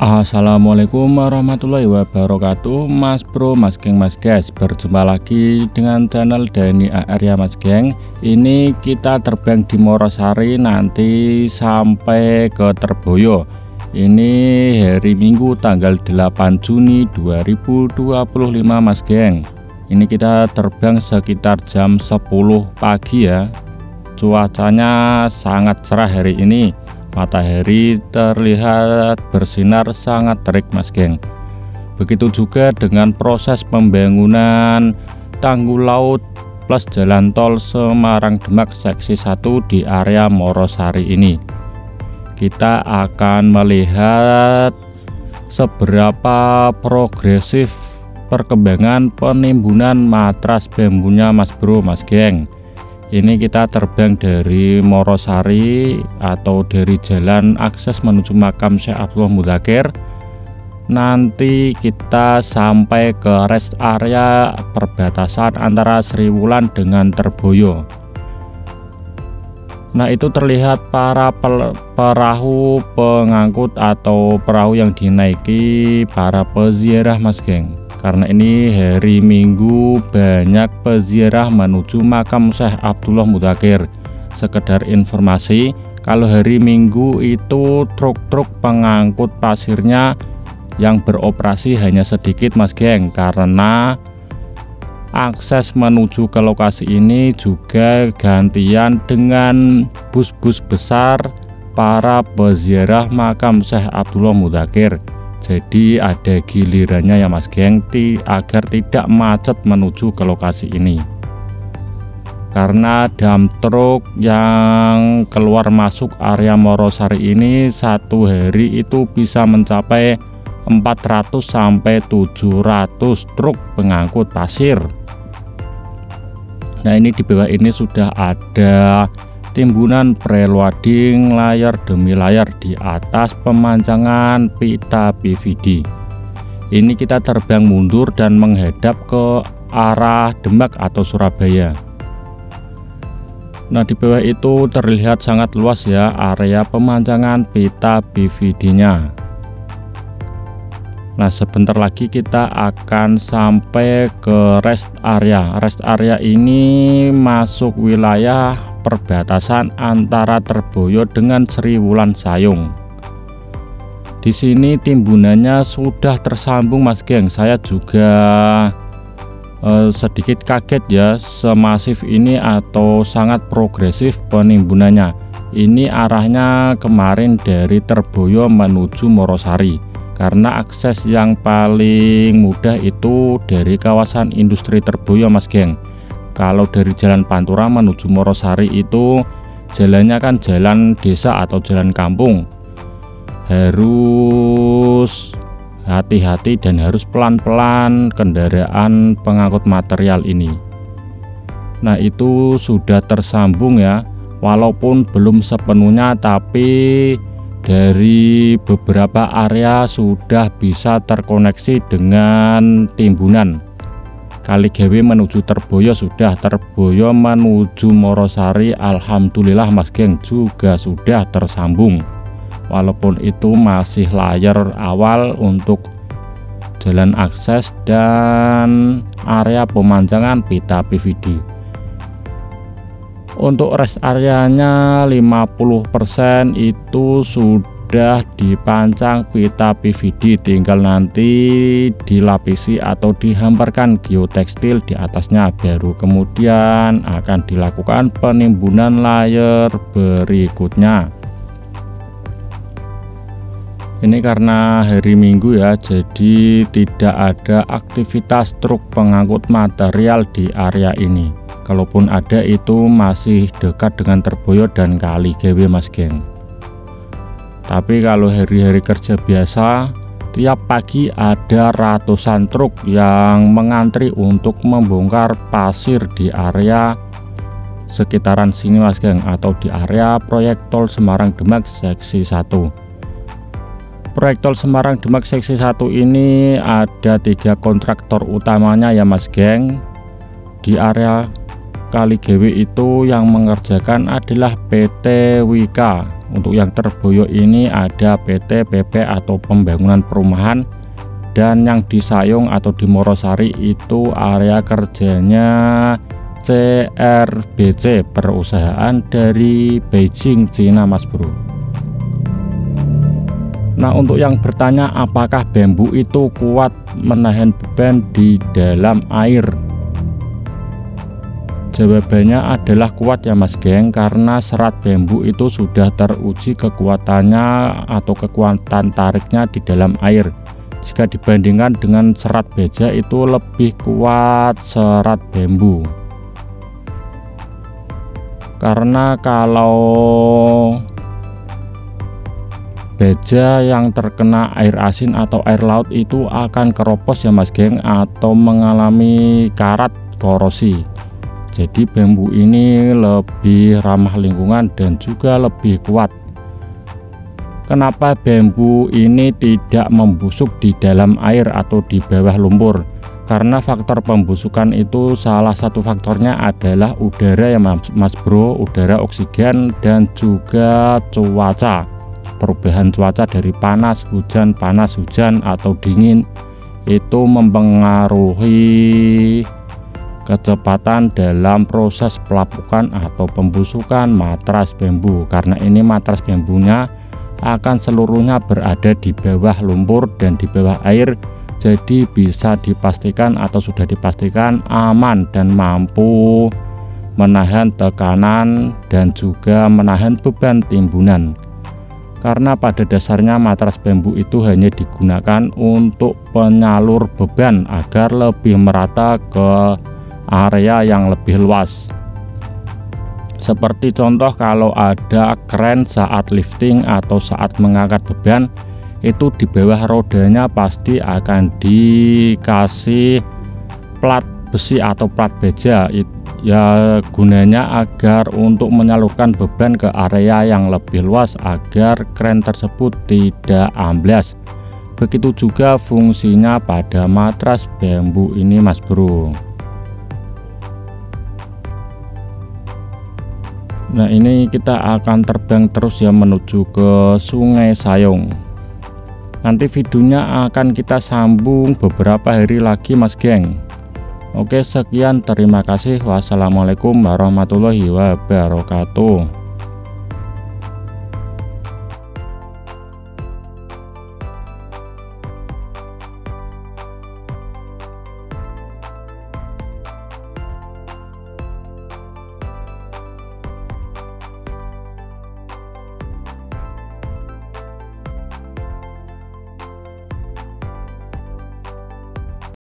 Assalamualaikum warahmatullahi wabarakatuh, Mas Bro, Mas Geng, Mas Guys. Berjumpa lagi dengan channel Dani AR ya Mas Geng. Ini kita terbang di Morosari nanti sampai ke Terboyo. Ini hari Minggu tanggal 8 Juni 2025 Mas Geng. Ini kita terbang sekitar jam 10 pagi ya. Cuacanya sangat cerah hari ini. Matahari terlihat bersinar sangat terik Mas Geng. Begitu juga dengan proses pembangunan tanggul laut plus jalan tol Semarang Demak seksi 1 di area Morosari ini. Kita akan melihat seberapa progresif perkembangan penimbunan matras bambunya Mas Bro, Mas Geng. Ini kita terbang dari Morosari atau dari jalan akses menuju makam Syekh Abdullah Mudzakkir. Nanti kita sampai ke rest area perbatasan antara Sriwulan dengan Terboyo. Nah, itu terlihat para perahu pengangkut atau perahu yang dinaiki para peziarah Mas Geng. Karena ini hari Minggu banyak peziarah menuju makam Syekh Abdullah Mudzakkir. Sekedar informasi, kalau hari Minggu itu truk-truk pengangkut pasirnya yang beroperasi hanya sedikit Mas Geng, karena akses menuju ke lokasi ini juga gantian dengan bus-bus besar para peziarah makam Syekh Abdullah Mudzakkir. Jadi ada gilirannya ya Mas Geng, agar tidak macet menuju ke lokasi ini. Karena dump truk yang keluar masuk area Morosari ini satu hari itu bisa mencapai 400 sampai 700 truk pengangkut pasir. Nah, ini di bawah ini sudah ada timbunan preloading layar demi layar di atas pemancangan pita PVD. Ini kita terbang mundur dan menghadap ke arah Demak atau Surabaya. Nah, di bawah itu terlihat sangat luas ya area pemancangan pita PVD-nya. Nah, sebentar lagi kita akan sampai ke rest area. Rest area ini masuk wilayah perbatasan antara Terboyo dengan Sriwulan Sayung. Di sini timbunannya sudah tersambung Mas Geng. Saya juga sedikit kaget ya, semasif ini atau sangat progresif penimbunannya. Ini arahnya kemarin dari Terboyo menuju Morosari, karena akses yang paling mudah itu dari kawasan industri Terboyo Mas Geng. Kalau dari jalan Pantura menuju Morosari itu jalannya kan jalan desa atau jalan kampung, harus hati-hati dan harus pelan-pelan kendaraan pengangkut material ini. Nah, itu sudah tersambung ya, walaupun belum sepenuhnya, tapi dari beberapa area sudah bisa terkoneksi dengan timbunan. Kaligawe menuju Terboyo sudah, Terboyo menuju Morosari alhamdulillah Mas Geng juga sudah tersambung. Walaupun itu masih layar awal untuk jalan akses dan area pemancangan pita PVD. Untuk rest areanya 50% itu sudah dipancang pita PVD, tinggal nanti dilapisi atau dihamparkan geotekstil di atasnya, baru kemudian akan dilakukan penimbunan layer berikutnya. Ini karena hari Minggu ya, jadi tidak ada aktivitas truk pengangkut material di area ini. Kalaupun ada itu masih dekat dengan Terboyo dan Kaligawe Mas Geng. Tapi kalau hari-hari kerja biasa, tiap pagi ada ratusan truk yang mengantri untuk membongkar pasir di area sekitaran sini Mas Geng, atau di area proyek tol Semarang Demak seksi 1. Proyek tol Semarang Demak seksi 1 ini ada 3 kontraktor utamanya ya Mas Geng. Di area Kaligawe itu yang mengerjakan adalah PT Wika. Untuk yang Terboyo ini ada PT PP atau Pembangunan Perumahan, dan yang di Sayung atau di Morosari itu area kerjanya CRBC, perusahaan dari Beijing, Cina Mas Bro. Nah, untuk yang bertanya apakah bambu itu kuat menahan beban di dalam air, jawabannya adalah kuat ya Mas Geng, karena serat bambu itu sudah teruji kekuatannya atau kekuatan tariknya di dalam air. Jika dibandingkan dengan serat baja itu lebih kuat serat bambu. Karena kalau baja yang terkena air asin atau air laut itu akan keropos ya Mas Geng, atau mengalami karat korosi. Jadi bambu ini lebih ramah lingkungan dan juga lebih kuat. Kenapa bambu ini tidak membusuk di dalam air atau di bawah lumpur? Karena faktor pembusukan itu salah satu faktornya adalah udara ya Mas Bro, udara, oksigen, dan juga cuaca. Perubahan cuaca dari panas hujan atau dingin itu mempengaruhi kecepatan dalam proses pelapukan atau pembusukan matras bambu. Karena ini matras bambunya akan seluruhnya berada di bawah lumpur dan di bawah air, jadi bisa dipastikan atau sudah dipastikan aman dan mampu menahan tekanan dan juga menahan beban timbunan. Karena pada dasarnya matras bambu itu hanya digunakan untuk penyalur beban agar lebih merata ke area yang lebih luas. Seperti contoh kalau ada kren saat lifting atau saat mengangkat beban, itu di bawah rodanya pasti akan dikasih plat besi atau plat baja, ya gunanya agar untuk menyalurkan beban ke area yang lebih luas agar kren tersebut tidak amblas. Begitu juga fungsinya pada matras bambu ini Mas Bro. Nah, ini kita akan terbang terus ya menuju ke Sungai Sayung. Nanti videonya akan kita sambung beberapa hari lagi Mas Geng. Oke, sekian, terima kasih. Wassalamualaikum warahmatullahi wabarakatuh.